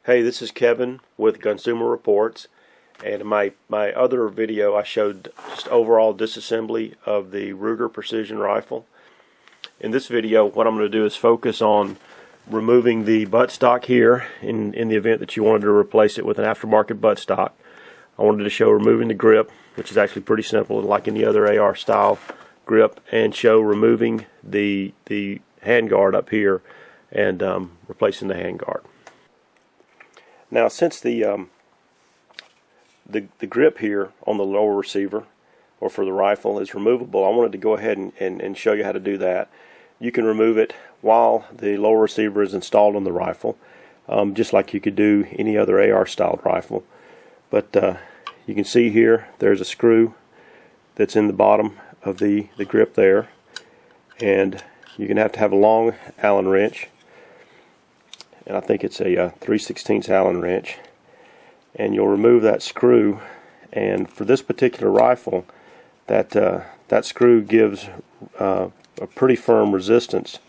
Hey, this is Kevin with Consumer Reports, and in my other video I showed just overall disassembly of the Ruger precision rifle. In this video what I'm going to do is focus on removing the buttstock here in the event that you wanted to replace it with an aftermarket buttstock. I wanted to show removing the grip, which is actually pretty simple like any other AR style grip, and show removing the handguard up here and replacing the handguard. Now, since the grip here on the lower receiver or for the rifle is removable, I wanted to go ahead and show you how to do that. You can remove it while the lower receiver is installed on the rifle, just like you could do any other AR styled rifle. But you can see here there's a screw that's in the bottom of the grip there, and you're going to have a long Allen wrench, and I think it's a 3/16 Allen wrench, and you'll remove that screw. And for this particular rifle, that screw gives a pretty firm resistance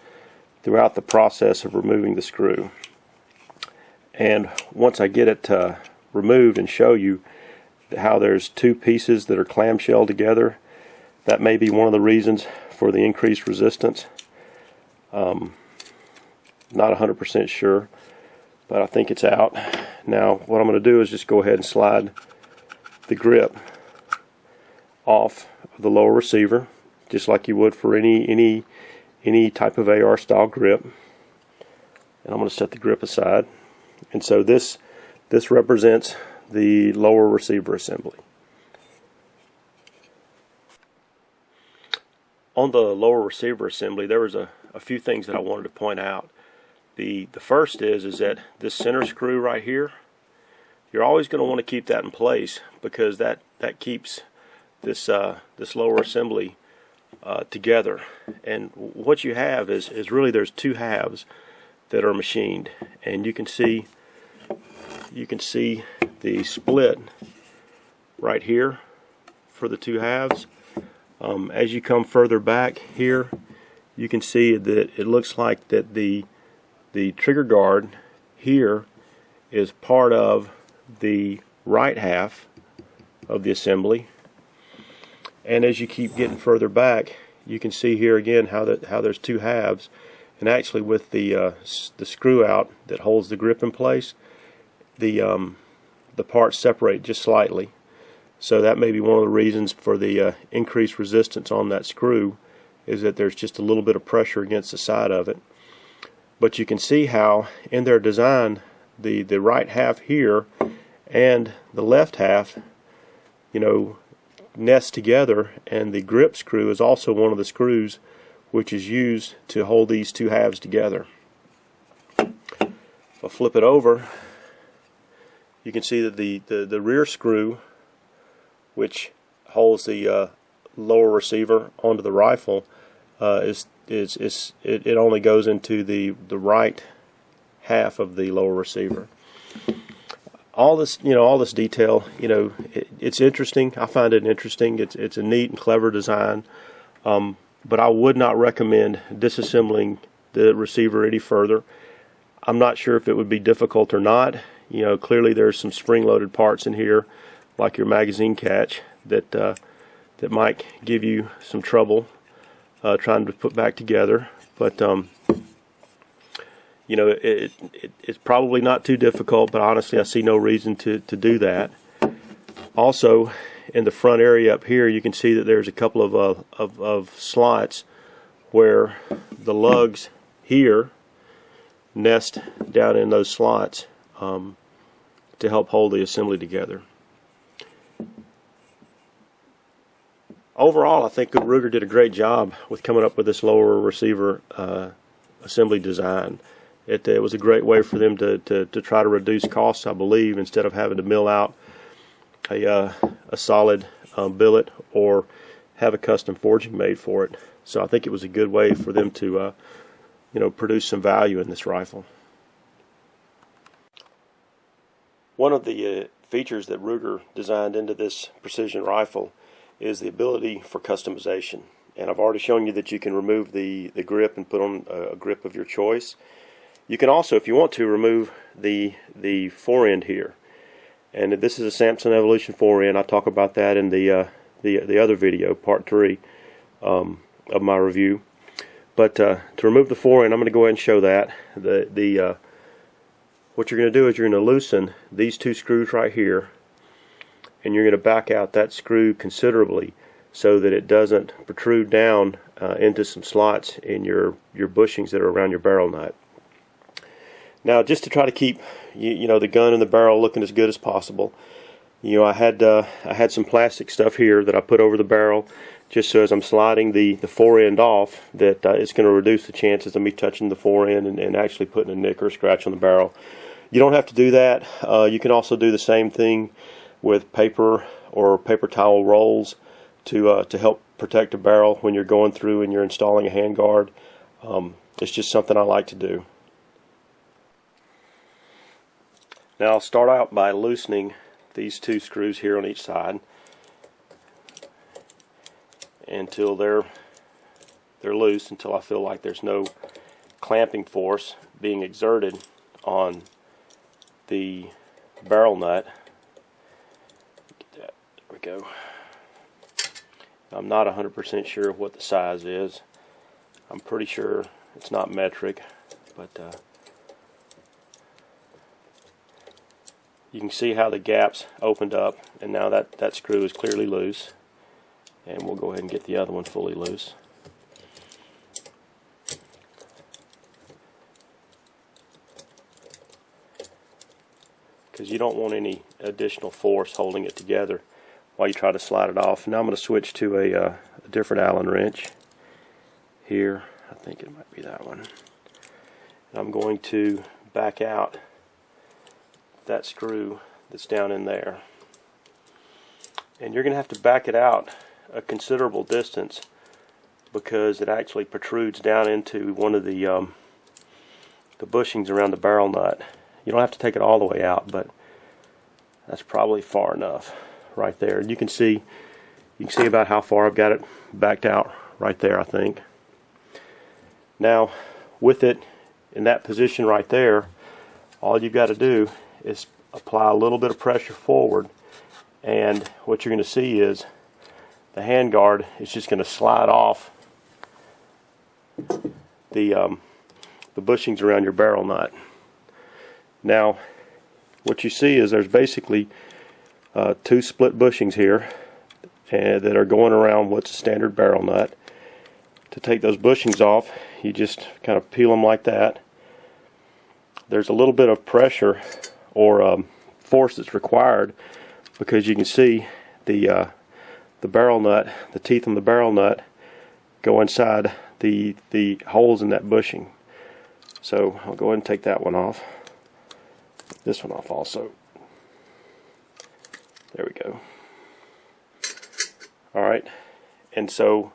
throughout the process of removing the screw. And once I get it removed and show you how there's two pieces that are clamshell together, that may be one of the reasons for the increased resistance. Not 100% sure, but I think it's out. Now what I'm going to do is just go ahead and slide the grip off of the lower receiver, just like you would for any type of AR style grip. And I'm going to set the grip aside. And so this represents the lower receiver assembly. On the lower receiver assembly, there was a few things that I wanted to point out. The first is that this center screw right here, you're always going to want to keep that in place, because that keeps this lower assembly together. And what you have is really there's two halves that are machined, and you can see the split right here for the two halves. As you come further back here, you can see that it looks like that the trigger guard here is part of the right half of the assembly. And as you keep getting further back, you can see here again how there's two halves, and actually with the screw out that holds the grip in place, the parts separate just slightly. So that may be one of the reasons for the increased resistance on that screw, is that there's just a little bit of pressure against the side of it. But you can see how in their design the right half here and the left half, nest together, and the grip screw is also one of the screws which is used to hold these two halves together. I'll flip it over. You can see that the rear screw, which holds the lower receiver onto the rifle, it only goes into the right half of the lower receiver. All this detail, it's interesting. I find it interesting. It's a neat and clever design, but I would not recommend disassembling the receiver any further. I'm not sure if it would be difficult or not. Clearly there's some spring-loaded parts in here, like your magazine catch, that might give you some trouble trying to put back together. But it's probably not too difficult, but honestly I see no reason to do that. Also, in the front area up here, you can see that there's a couple of slots where the lugs here nest down in those slots to help hold the assembly together. Overall, I think Ruger did a great job with coming up with this lower receiver assembly design. It was a great way for them to try to reduce costs, I believe, instead of having to mill out a solid billet or have a custom forging made for it. So I think it was a good way for them to produce some value in this rifle. One of the features that Ruger designed into this precision rifle is the ability for customization. And I've already shown you that you can remove the grip and put on a grip of your choice. You can also, if you want to, remove the forend here, and this is a Samson Evolution forend. I talk about that in the other video, part 3 of my review. But to remove the forend, I'm going to go ahead and show that. What you're going to do is you're going to loosen these 2 screws right here, and you're going to back out that screw considerably so that it doesn't protrude down into some slots in your bushings that are around your barrel nut. Now, just to try to keep you know, the gun and the barrel looking as good as possible, you know, I had some plastic stuff here that I put over the barrel, just so as I'm sliding the forend off, that it's going to reduce the chances of me touching the forend and actually putting a nick or a scratch on the barrel. You don't have to do that. You can also do the same thing with paper or paper towel rolls to help protect a barrel when you're going through and you're installing a handguard. It's just something I like to do. Now I'll start out by loosening these 2 screws here on each side until they're loose, until I feel like there's no clamping force being exerted on the barrel nut. There we go. I'm not 100% sure of what the size is. I'm pretty sure it's not metric, but you can see how the gaps opened up, and now that screw is clearly loose. And we'll go ahead and get the other one fully loose. Because you don't want any additional force holding it together while you try to slide it off. Now I'm going to switch to a different Allen wrench here. I think it might be that one. And I'm going to back out that screw that's down in there, and you're going to have to back it out a considerable distance because it actually protrudes down into one of the bushings around the barrel nut. You don't have to take it all the way out, but that's probably far enough right there. You can see about how far I've got it backed out right there, I think. Now, with it in that position right there, all you've got to do is apply a little bit of pressure forward, and what you're going to see is the handguard is just going to slide off the bushings around your barrel nut. Now, what you see is there's basically 2 split bushings here that are going around what's a standard barrel nut. To take those bushings off, you just kind of peel them like that. There's a little bit of pressure or force that's required, because you can see the barrel nut, the teeth on the barrel nut go inside the holes in that bushing. So I'll go ahead and take that one off. This one off also. There we go. Alright, and so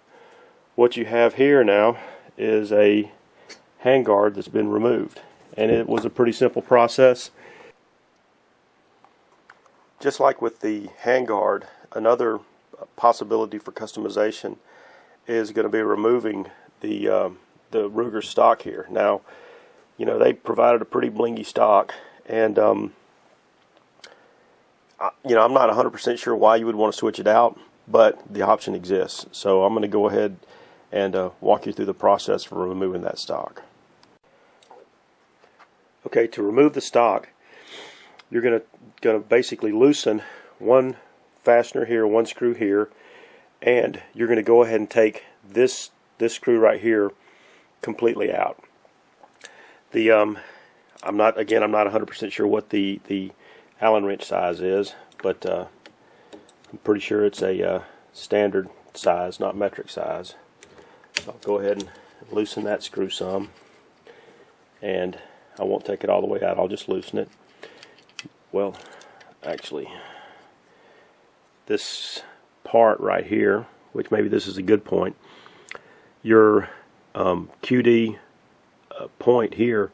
what you have here now is a handguard that's been removed, and it was a pretty simple process. Just like with the handguard, another possibility for customization is going to be removing the Ruger stock here. Now, you know, they provided a pretty blingy stock, and you know, I'm not 100% sure why you would want to switch it out, but the option exists. So I'm going to go ahead and walk you through the process for removing that stock. Okay, to remove the stock, you're going to basically loosen one fastener here, one screw here, and you're going to go ahead and take this screw right here completely out. I'm not 100% sure what the Allen wrench size is, but I'm pretty sure it's a standard size, not metric size. So I'll go ahead and loosen that screw some, and I won't take it all the way out, I'll just loosen it. Well, actually, this part right here, which maybe this is a good point, your QD point here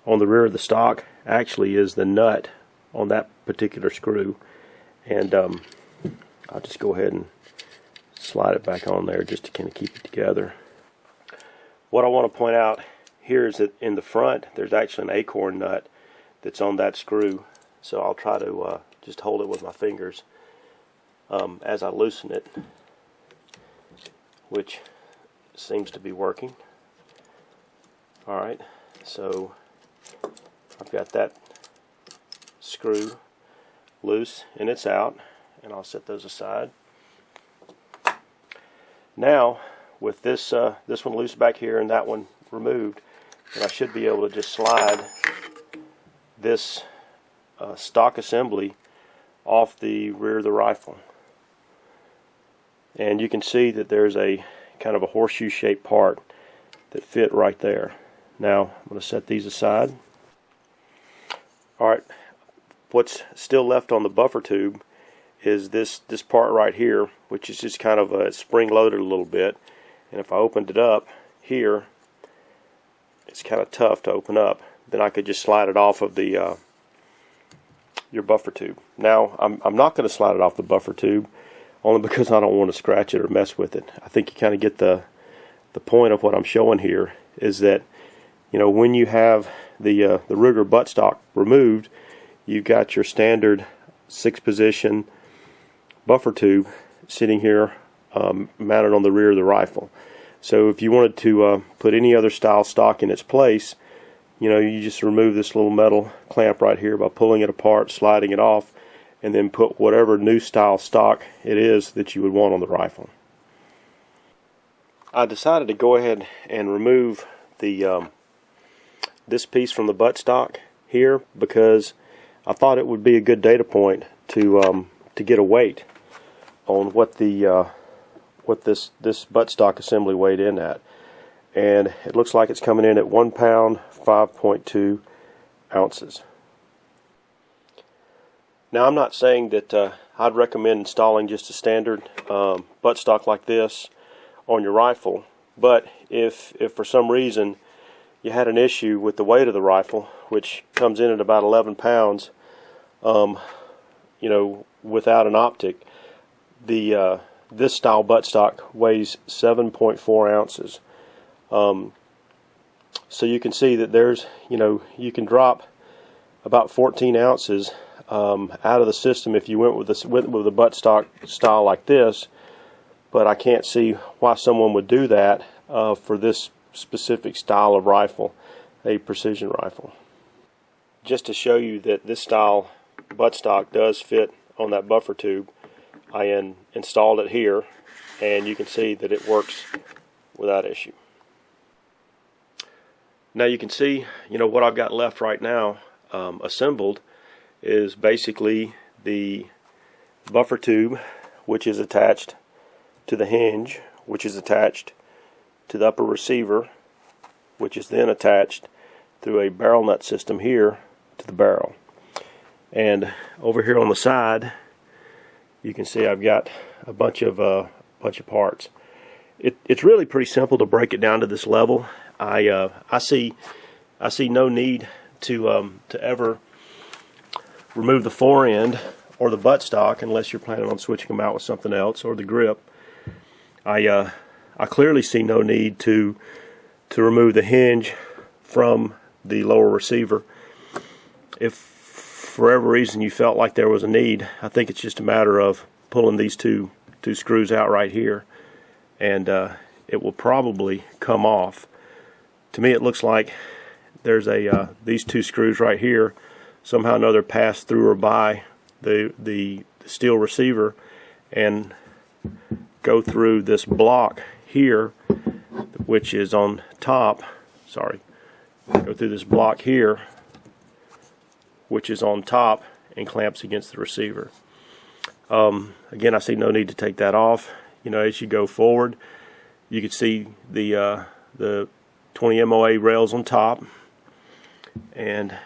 on the rear of the stock actually is the nut on that particular screw, and I'll just go ahead and slide it back on there just to kind of keep it together. What I want to point out here is that in the front there's actually an acorn nut that's on that screw. So I'll try to just hold it with my fingers as I loosen it, which seems to be working. Alright, so I've got that screw loose and it's out, and I'll set those aside. Now with this this one loose back here and that one removed, and I should be able to just slide this stock assembly off the rear of the rifle. And you can see that there's a kind of a horseshoe shaped part that fit right there. Now I'm going to set these aside. Alright, what's still left on the buffer tube is this part right here, which is just kind of spring loaded a little bit, and if I opened it up here, it's kind of tough to open up. Then I could just slide it off of the your buffer tube. Now I'm not going to slide it off the buffer tube, only because I don't want to scratch it or mess with it. I think you kind of get the point of what I'm showing here, is that, you know, when you have the Ruger buttstock removed, you've got your standard 6-position buffer tube sitting here mounted on the rear of the rifle. So if you wanted to put any other style stock in its place, you know, you just remove this little metal clamp right here by pulling it apart, sliding it off, and then put whatever new style stock it is that you would want on the rifle. I decided to go ahead and remove the this piece from the buttstock here because I thought it would be a good data point to get a weight on what the what this buttstock assembly weighed in at, and it looks like it's coming in at 1 pound 5.2 ounces. Now I'm not saying that I'd recommend installing just a standard buttstock like this on your rifle, but if for some reason you had an issue with the weight of the rifle, which comes in at about 11 pounds, you know, without an optic, the this style buttstock weighs 7.4 ounces. So you can see that there's, you know, you can drop about 14 ounces out of the system if you went with a buttstock style like this, but I can't see why someone would do that for this specific style of rifle, a precision rifle. Just to show you that this style buttstock does fit on that buffer tube, I installed it here, and you can see that it works without issue. Now you can see, you know, what I've got left right now assembled is basically the buffer tube, which is attached to the hinge, which is attached to the upper receiver, which is then attached through a barrel nut system here to the barrel. And over here on the side, you can see I've got a bunch of parts. It's really pretty simple to break it down to this level. I see no need to ever remove the fore end or the buttstock unless you're planning on switching them out with something else, or the grip. I clearly see no need to remove the hinge from the lower receiver. If for whatever reason you felt like there was a need, I think it's just a matter of pulling these two screws out right here, and it will probably come off. To me, it looks like there's these two screws right here somehow or another pass through or by the steel receiver and go through this block here, which is on top. Go through this block here, which is on top and clamps against the receiver. Again, I see no need to take that off. You know, as you go forward, you can see the 20 MOA rails on top, and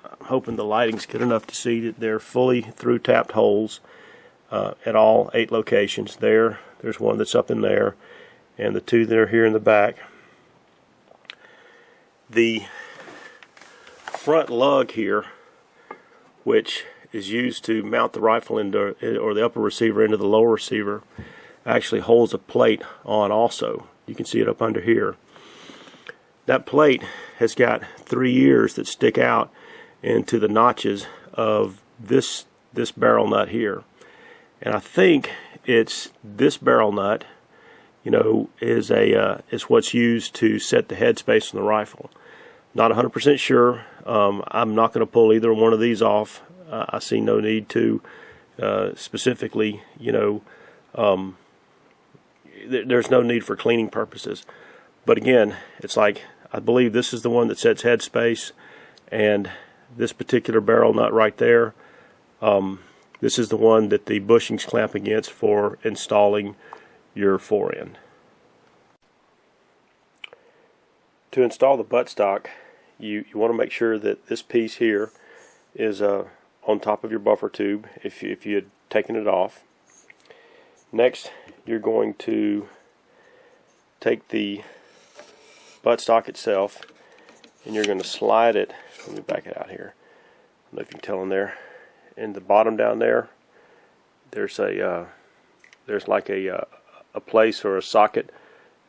I'm hoping the lighting's good enough to see that they're fully through tapped holes at all 8 locations. There's one that's up in there, and the 2 that are here in the back. The front lug here, which is used to mount the rifle into, or the upper receiver into the lower receiver, actually holds a plate on also. You can see it up under here. That plate has got 3 ears that stick out, into the notches of this barrel nut here. And I think it's this barrel nut, you know, is what's used to set the headspace on the rifle. Not 100% sure. I'm not going to pull either one of these off. I see no need to. Specifically, you know, there's no need for cleaning purposes. But again, it's like, I believe this is the one that sets headspace, and this particular barrel nut right there, this is the one that the bushings clamp against for installing your forend. To install the buttstock, you want to make sure that this piece here is on top of your buffer tube if you had taken it off. Next, you're going to take the buttstock itself and you're going to slide it. Let me back it out here. I don't know if you can tell in there. In the bottom down there, there's like a place or a socket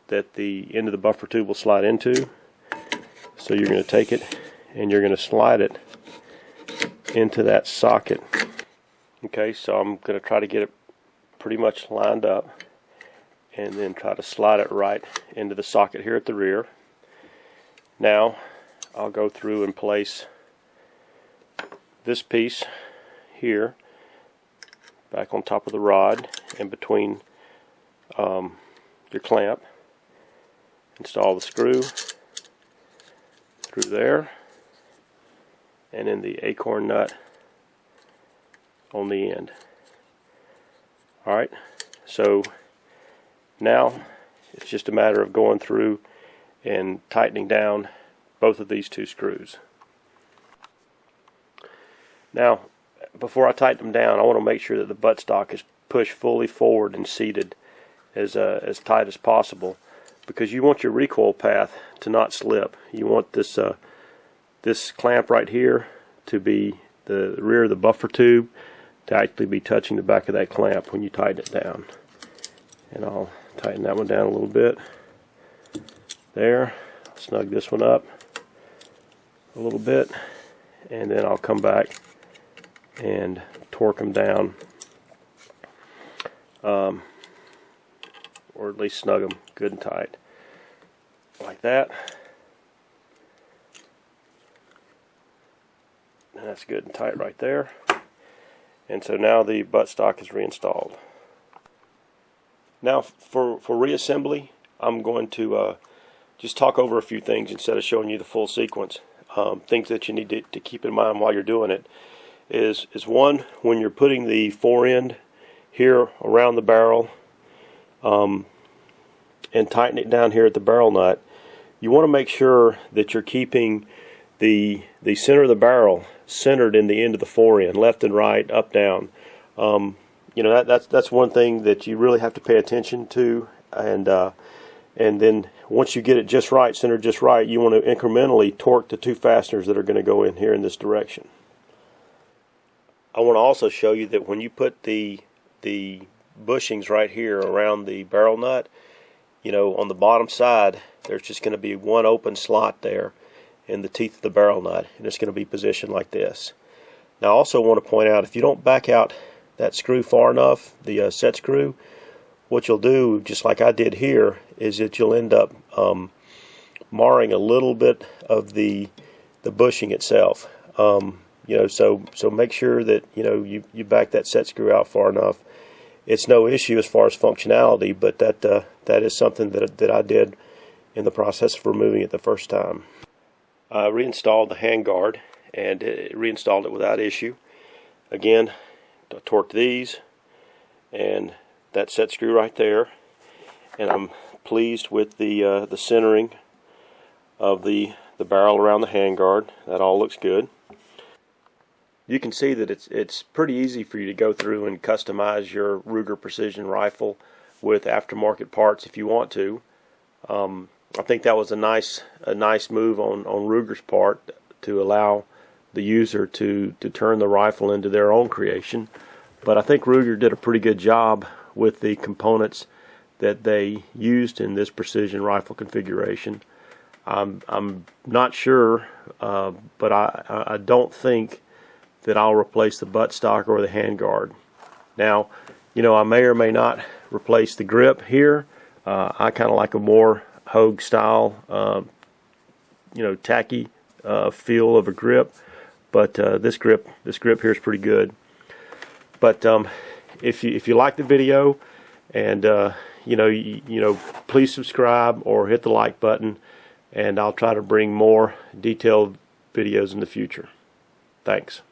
that the end of the buffer tube will slide into. So you're going to take it and you're going to slide it into that socket. Okay, so I'm going to try to get it pretty much lined up and then try to slide it right into the socket here at the rear. Now I'll go through and place this piece here back on top of the rod and between your clamp. Install the screw through there and then the acorn nut on the end. Alright, so now it's just a matter of going through and tightening down both of these two screws. Now, before I tighten them down, I want to make sure that the buttstock is pushed fully forward and seated as tight as possible, because you want your recoil path to not slip. You want this this clamp right here to be the rear of the buffer tube, to actually be touching the back of that clamp when you tighten it down. And I'll tighten that one down a little bit. There. Snug this one up a little bit, and then I'll come back and torque them down, or at least snug them good and tight like that. And that's good and tight right there. And so now the buttstock is reinstalled. Now for reassembly, I'm going to just talk over a few things instead of showing you the full sequence. Things that you need to keep in mind while you're doing it is one, when you're putting the forend here around the barrel and tighten it down here at the barrel nut, you want to make sure that you're keeping the center of the barrel centered in the end of the forend, left and right, up, down. You know, that's one thing that you really have to pay attention to, and then once you get it just right, centered just right, you want to incrementally torque the two fasteners that are going to go in here in this direction. I want to also show you that when you put the bushings right here around the barrel nut, you know, on the bottom side, there's just going to be one open slot there in the teeth of the barrel nut, and it's going to be positioned like this. Now I also want to point out, if you don't back out that screw far enough, the set screw, what you'll do, just like I did here, is that you'll end up marring a little bit of the bushing itself. You know, so make sure that you back that set screw out far enough. It's no issue as far as functionality, but that is something that I did in the process of removing it the first time. I reinstalled the handguard and reinstalled it without issue. Again, I torqued these and that set screw right there, and I'm pleased with the centering of the barrel around the handguard. That all looks good. You can see that it's pretty easy for you to go through and customize your Ruger Precision rifle with aftermarket parts if you want to. I think that was a nice move on Ruger's part to allow the user to turn the rifle into their own creation. But I think Ruger did a pretty good job with the components that they used in this precision rifle configuration. I'm not sure but I don't think that I'll replace the buttstock or the handguard. Now, you know, I may or may not replace the grip here. I kind of like a more Hogue style, you know, tacky feel of a grip, but this grip here is pretty good. But if you like the video, and you know, please subscribe or hit the like button, and I'll try to bring more detailed videos in the future. Thanks.